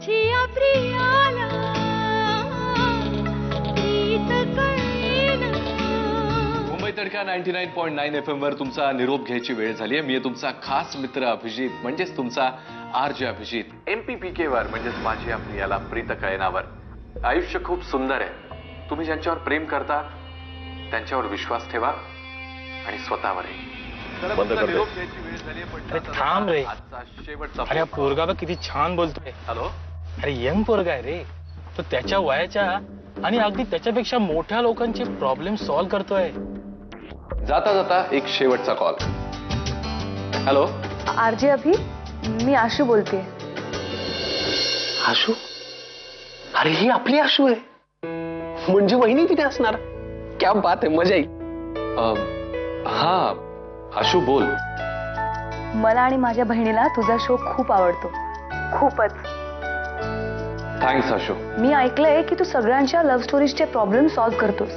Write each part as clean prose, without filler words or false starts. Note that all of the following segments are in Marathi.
माझ्या प्रियाला प्रीत कळेना। मुंबई तडका 99.9 FM वर तुमचा निरोप घ्यायची वेळ झाली आहे। मी तुमचा खास मित्र अभिजित, म्हणजेच तुमचा आरजे अभिजित, MPPK वर म्हणजेच माझ्या प्रियाला प्रीत कळेनावर। आयुष्य खूप सुंदर आहे। तुम्ही ज्यांच्यावर प्रेम करता त्यांच्यावर विश्वास ठेवा आणि स्वतःवरही। बंद कर दे। थांब रे। आजचा शेवटचा अरे पोरगा बघ किती छान बोलतोय। हॅलो, अरे यंग पोरगा आहे रे तो, त्याच्या वयाच्या आणि अगदी त्याच्यापेक्षा मोठ्या लोकांचे प्रॉब्लेम सॉल्व्ह करतोय। जाता जाता एक शेवटचा कॉल। हॅलो, आरजे अभि, मी आशू बोलते। आशू? अरे ही आपली आशू आहे, म्हणजे वहिनी तिथे असणार। क्या बात आहे, मजा येईल। हा आशू बोल। मला आणि माझ्या बहिणीला तुझा शो खूप आवडतो, खूपच। थँक्स आशू। मी ऐकलंय की तू सगळ्यांच्या लव्ह स्टोरीजचे प्रॉब्लेम सॉल्व्ह करतोस,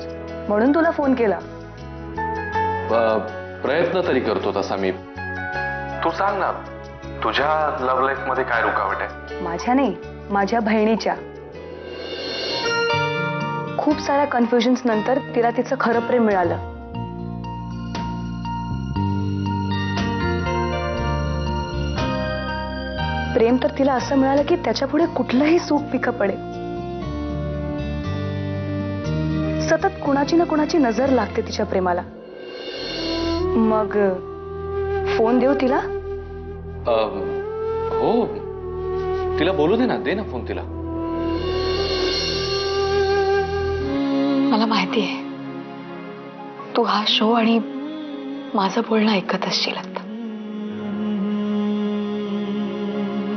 म्हणून तुला फोन केला। प्रयत्न तरी करतो तसा मी। तू सांग ना, तुझ्या लव्ह लाईफ मध्ये काय रुकावट आहे? माझ्या नाही, माझ्या बहिणीच्या। खूप साऱ्या कन्फ्युजन्स नंतर तिला तिचं खरं प्रेम मिळालं। प्रेम तर तिला असं मिळालं की त्याच्या पुढे कुठलंही सुख फिकं पडेल। सतत कुणाची ना कुणाची नजर लागते तिच्या प्रेमाला। मग फोन देऊ तिला? हो, तिला बोलू दे ना, दे ना फोन तिला। मला माहिती आहे तू हा शो आणि माझं बोलणं ऐकत असशील आता।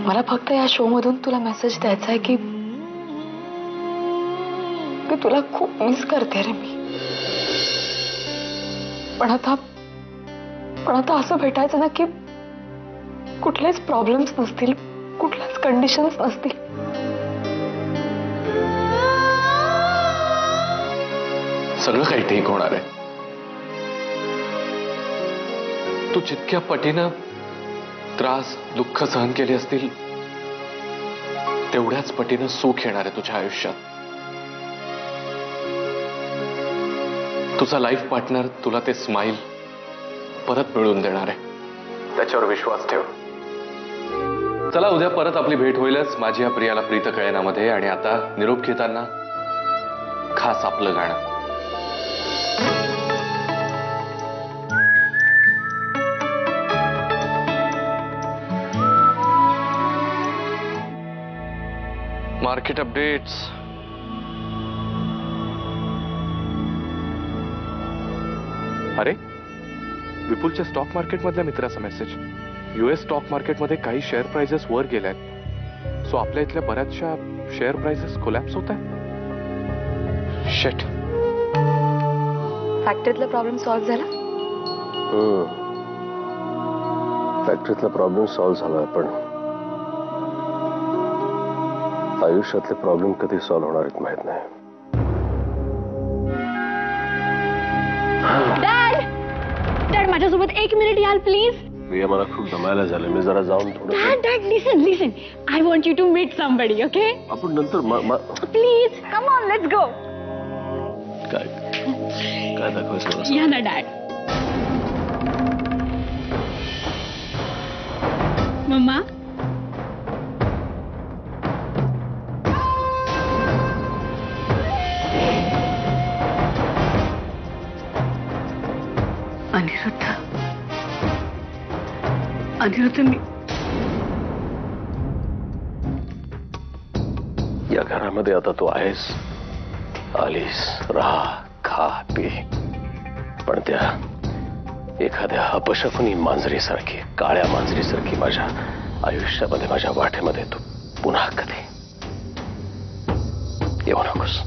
मला फक्त या शो मधून तुला मेसेज द्यायचा आहे की तुला खूप मिस करते रे मी। पण आता असं भेटायचं ना की कुठलेच प्रॉब्लेम्स नसतील, कुठल्याच कंडिशन्स नसतील। सगळं काही ठीक होणार आहे। तू जितक्या पटीनं त्रास दुःख सहन केले असतील तेवढ्याच पटीनं सुख येणार आहे तुझ्या आयुष्यात। तुझा लाईफ पार्टनर तुला ते स्माइल परत मिळवून देणार आहे, त्याच्यावर विश्वास ठेव। चला, उद्या परत आपली भेट होईलच माझ्या प्रियाला प्रीत कळेनामध्ये। आणि आता निरोप घेताना खास आपलं गाणं। Market updates. अरे, विपुलच्या स्टॉक मार्केट मधल्या मित्राचा मेसेज। US स्टॉक मार्केट मध्ये काही शेअर प्राइसेस वर गेल्यात, सो आपल्या इथल्या बऱ्याचशा शेअर प्राइसेस कोलॅप्स होत आहेत। शिट। फॅक्टरीतला प्रॉब्लेम सॉल्व्ह झाला? फॅक्टरीतला प्रॉब्लेम सॉल्व्ह झाला, पण आयुष्यातले प्रॉब्लेम कधी सॉल्व्ह होणार आहेत माहित नाही। डॅड, माझ्यासोबत 1 मिनिट याल प्लीज? मला खूप दमायला झालं, मी जरा जाऊन थोडं। Dad, listen, I want you to meet somebody, okay? आपण नंतर please come on, let's go. काय दाखवायचं? या ना डॅड। मम्मा, अनिरुद्ध, मी या घरामध्ये आता तू आहेस, आलीस, राहा, खा, पी, पण त्या एखाद्या अपशकुनी मांजरीसारखी, काळ्या मांजरीसारखी माझ्या आयुष्यामध्ये, माझ्या वाटेमध्ये तू पुन्हा कधी येऊ नकोस।